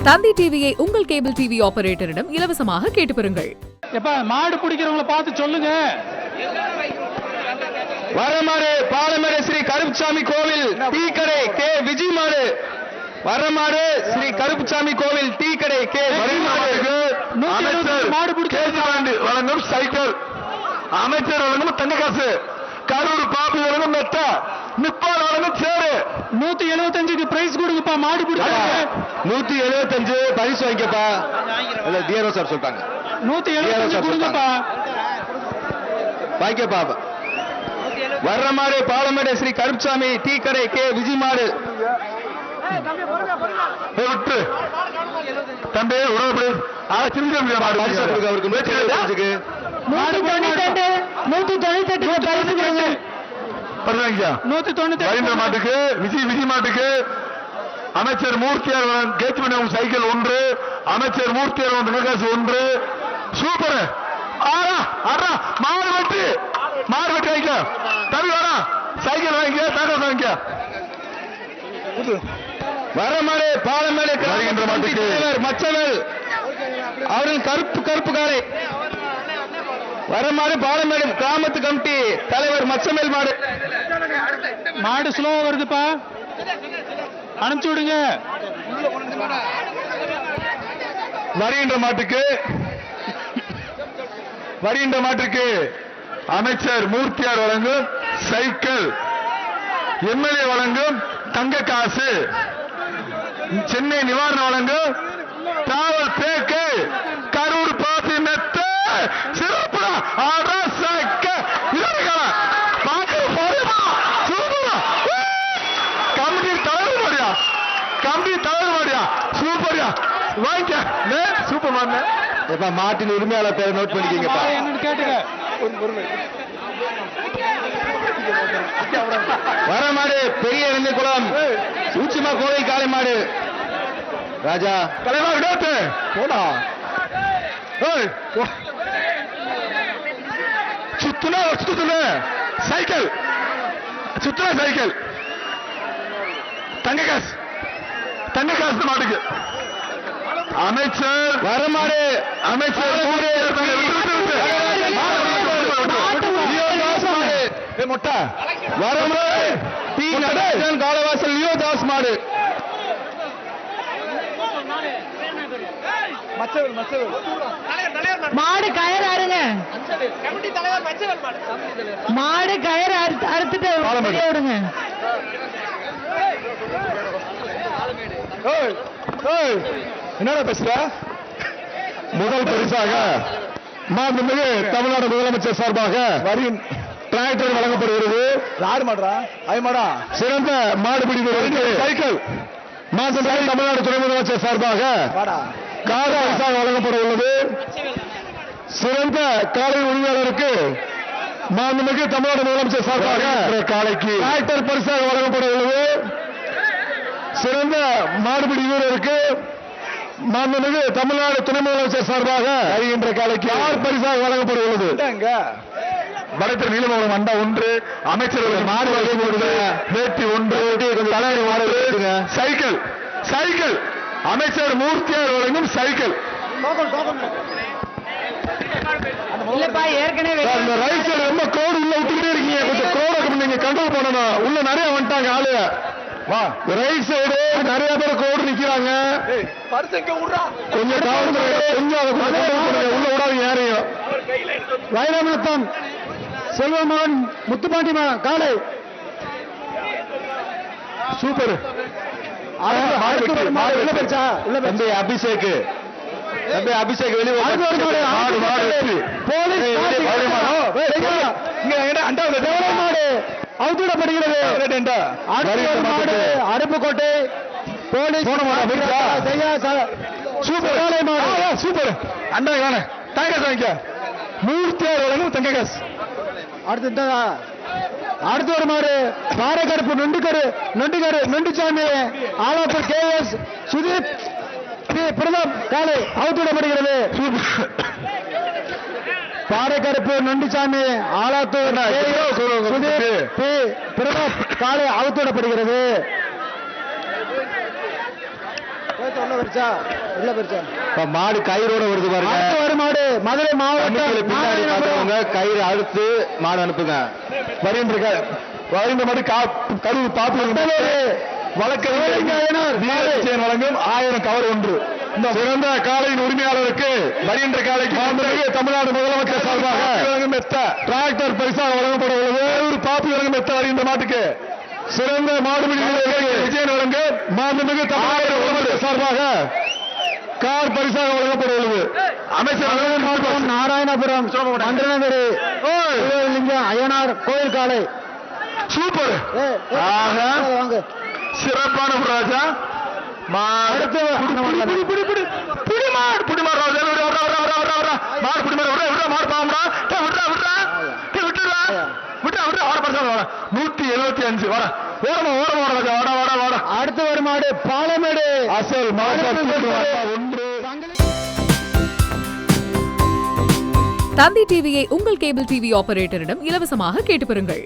தந்தி டிவியை உங்கள் cable TV ஆபரேட்டரிடம் இலவசமாக கேட்டு பெறுங்கள். மாடு பிடிக்கிறவங்களை பார்த்து சொல்லுங்க. வரமாடு பாலமேடு ஸ்ரீ கருப்புசாமி கோவில் டீ கடை கே விஜய் மாடு. வரமாடு ஸ்ரீ கருப்புசாமி கோவில் டீ கடை கே மாடு பிடிக்க வழங்கும் சைக்கிள். அமைச்சர் வழங்கும் தங்க காசு. கரூர் பாபு வழங்கும் மெத்த. நிப்பால் வழங்கும் சேரு. 175க்கு பிரைஸ் கொடுங்கப்பா. மாடு பிடிக்க 175 பரிசு வாங்கிக்கப்பா. இல்ல டிஆர்ஓ சார் சொல்றாங்க 175 கொடுங்கப்பா. வாங்கிக்கப்பா. வரமாடு பாலமேடு ஸ்ரீ கருப்புசாமி டீ கடை கே விஜய் மாடு. விட்டு தம்பி உடம்பு அவருக்கு 198 மாட்டுக்கு விஜய் மாட்டுக்கு அமைச்சர் மூர்த்தியார் கேட்ச் பண்ண சைக்கிள் 1. அமைச்சர் மூர்த்தியார் தங்ககாசு 1. சூப்பர். மாடு வெட்டி வாங்கிக்க. தம்பி வரா சைக்கிள் வாங்கிக்க. தங்ககாசு வாங்கிக்க. வரமாடு பாலமேடு மாட்டுக்கு மச்சவேல் அவர்கள் கருப்பு காலை. வரமாடு பாலமேடு கிராமத்து கமிட்டி தலைவர் மச்சமேல் மாடு. மாடு ஸ்லோவா வருதுப்பா, அனுப்பிச்சு விடுங்க. வருகின்ற மாட்டுக்கு அமைச்சர் மூர்த்தியார் வழங்கும் சைக்கிள். எம்எல்ஏ வழங்கும் தங்க காசு. சென்னை நிவாரணம் வழங்கும் டிராவல் பேக்கு. கரூர் பாசி மெத்த சிறப்பு சூப்பர் மாட்டின் உரிமையாளர் பேரை நோட் பண்ணிக்கீங்க. கேட்டுங்க. வரமாடு பெரிய குளம் உச்சிமா கோவை காளை மாடு. ராஜா தலைவா விடாத்து போடா. சுத்துனா சைக்கிள். தங்க காசு மாட்டுக்கு அமைச்சர். வரமாடு அமைச்சர் மொட்டை. வரமாடு காலவாசல் லியோ தாஸ் மாடு. மாடு கயிறு அறுங்க. மாடு கயிறு அறுத்துட்டு விடுங்க. என்னடா பேசுற? முதல் பரிசாக மாண்புமிகு தமிழ்நாடு முதலமைச்சர் சார்பாக டிராக்டர் வழங்கப்படுகிறது. யாரு மாடுறா? மாடா சிறந்த மாடுபிடி சைக்கிள். தமிழ்நாடு துணை முதலமைச்சர் சார்பாக கால பரிசாக வழங்கப்பட உள்ளது. சிறந்த காலை உரிமையாளருக்கு மாண்புமிகு தமிழ்நாடு முதலமைச்சர் சார்பாக காலைக்கு டிராக்டர் பரிசாக வழங்கப்பட உள்ளது. சிறந்த மாடுபிடி வீரருக்கு மாண்புமிகு தமிழ்நாடு துணை முதலமைச்சர் சார்பாக வருகின்ற காலைக்கு யார் பரிசாக வழங்கப்பட உள்ளது. வடத்திர நீலமங்கலம் அண்டா 1. அமைச்சர்கள் மாடு வகை 1. வேட்டி 1. தலைவர் மாடு சைக்கிள். அமைச்சர் மூர்த்தியார் வழங்கும் சைக்கிள். ரைட் சைடு ரொம்ப கோடு உள்ள விட்டுக்கிட்டே இருக்கீங்க. கொஞ்சம் கோடை நீங்க கண்ட்ரோல் பண்ணணும். உள்ள நிறைய வந்துட்டாங்க ஆளு. ரைட் சைடு நிறைய பேர் கோடு நிக்கிறாங்க. கொஞ்சம் உள்ள விடாதீங்க யாரையும். வைரமுத்தம் செல்வமகன் முத்துப்பாண்டி காலை சூப்பர். அபிஷேக் வெளியே அவுத்துவிடப்படுகிறது. Aruppukottai police super. அண்டா தங்க மூர்த்தியார் வழங்கும் தங்க காசு. அடுத்து ஒரு மாடு பாறைக்கருப்பு நொண்டிச்சாமி ஆலாப்பூர் KS சுதீப் பிரதம் காலை அவுத்துவிடப்படுகிறது. பாறைக்கருப்பு நொண்டிச்சாமி ஆலாத்தூர் சுதீப் பிரதம் காலை அவுத்துவிடப்படுகிறது. மாடு கயிறோட வருது பாருங்க. ஒரு மாடு மதுரை கண்ணுக்குள்ள பின்னாடி பார்த்தவங்க கயிறு அறுத்து மாடு அனுப்புங்க. வருகின்ற மாடு கருவு பாப்பு வழக்கறிஞர் வழங்கும் 1000 கவர் ஒன்று. இந்த சிறந்த காளையின் உரிமையாளருக்கு வருகின்ற காலைக்கு தமிழ்நாடு முதலமைச்சர் சார்பாக வழங்கும் மெத்த டிராக்டர் பரிசாக வழங்கப்பட உள்ளது. ஒரு பாப்பு வழங்கும் மெத்த வருகின்ற மாட்டுக்கு சிறந்த மாடுபிடி விஜயன் வழங்கு மாண்புமிகு தமிழ்நாடு முதலமைச்சர் சார்பாக கார் பரிசாக வழங்கப்பட உள்ளது. அமைச்சர் நாராயணபுரம் மந்திரநகரி லிங்கம் அய்யனார் கோயில் காலை சூப்பர். சிறப்பான ராஜா மாடு அடுத்த ஒரு மாடு பாலமேடு அசல் ஒன்று. தந்தி டிவியை உங்கள் கேபிள் டிவி ஆபரேட்டரிடம் இலவசமாக கேட்டு பெறுங்கள்.